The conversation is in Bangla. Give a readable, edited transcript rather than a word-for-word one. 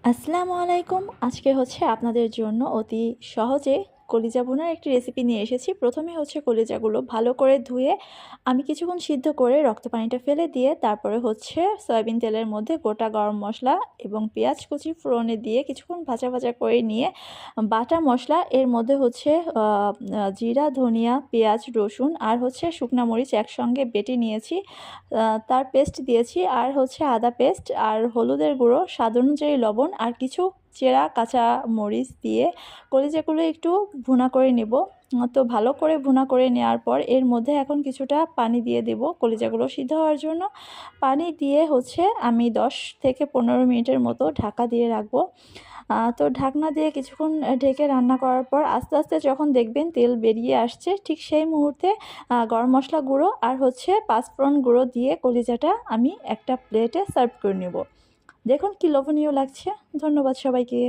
আসসালামু আলাইকুম। আজকে হচ্ছে আপনাদের জন্য অতি সহজে কলিজা ভুনার একটি রেসিপি নিয়ে এসেছি। প্রথমে হচ্ছে কলিজাগুলো ভালো করে ধুয়ে আমি কিছুক্ষণ সিদ্ধ করে রক্ত পানিটা ফেলে দিয়ে তারপরে হচ্ছে সয়াবিন তেলের মধ্যে গোটা গরম মশলা এবং পেঁয়াজ কুচি ফোড়নে দিয়ে কিছুক্ষণ ভাজা ভাজা করে নিয়ে বাটা মশলা এর মধ্যে হচ্ছে জিরা, ধনিয়া, পেঁয়াজ, রসুন আর হচ্ছে শুকনা মরিচ একসঙ্গে বেটে নিয়েছি। তার পেস্ট দিয়েছি আর হচ্ছে আদা পেস্ট আর হলুদের গুঁড়ো, স্বাদ অনুযায়ী লবণ আর কিছু চেরা কাঁচা মরিচ দিয়ে কলিজাগুলো একটু ভুনা করে নেব। তো ভালো করে ভুনা করে নেওয়ার পর এর মধ্যে এখন কিছুটা পানি দিয়ে দেব কলিজাগুলো সিদ্ধ হওয়ার জন্য। পানি দিয়ে হচ্ছে আমি 10 থেকে 15 মিনিটের মতো ঢাকা দিয়ে রাখবো। তো ঢাকনা দিয়ে কিছুক্ষণ ঢেকে রান্না করার পর আস্তে আস্তে যখন দেখবেন তেল বেরিয়ে আসছে, ঠিক সেই মুহূর্তে গরম মশলা গুঁড়ো আর হচ্ছে পাঁচফোড়ন গুঁড়ো দিয়ে কলিজাটা আমি একটা প্লেটে সার্ভ করে নেব। দেখুন কি লোভনীয় লাগছে। ধন্যবাদ সবাইকে।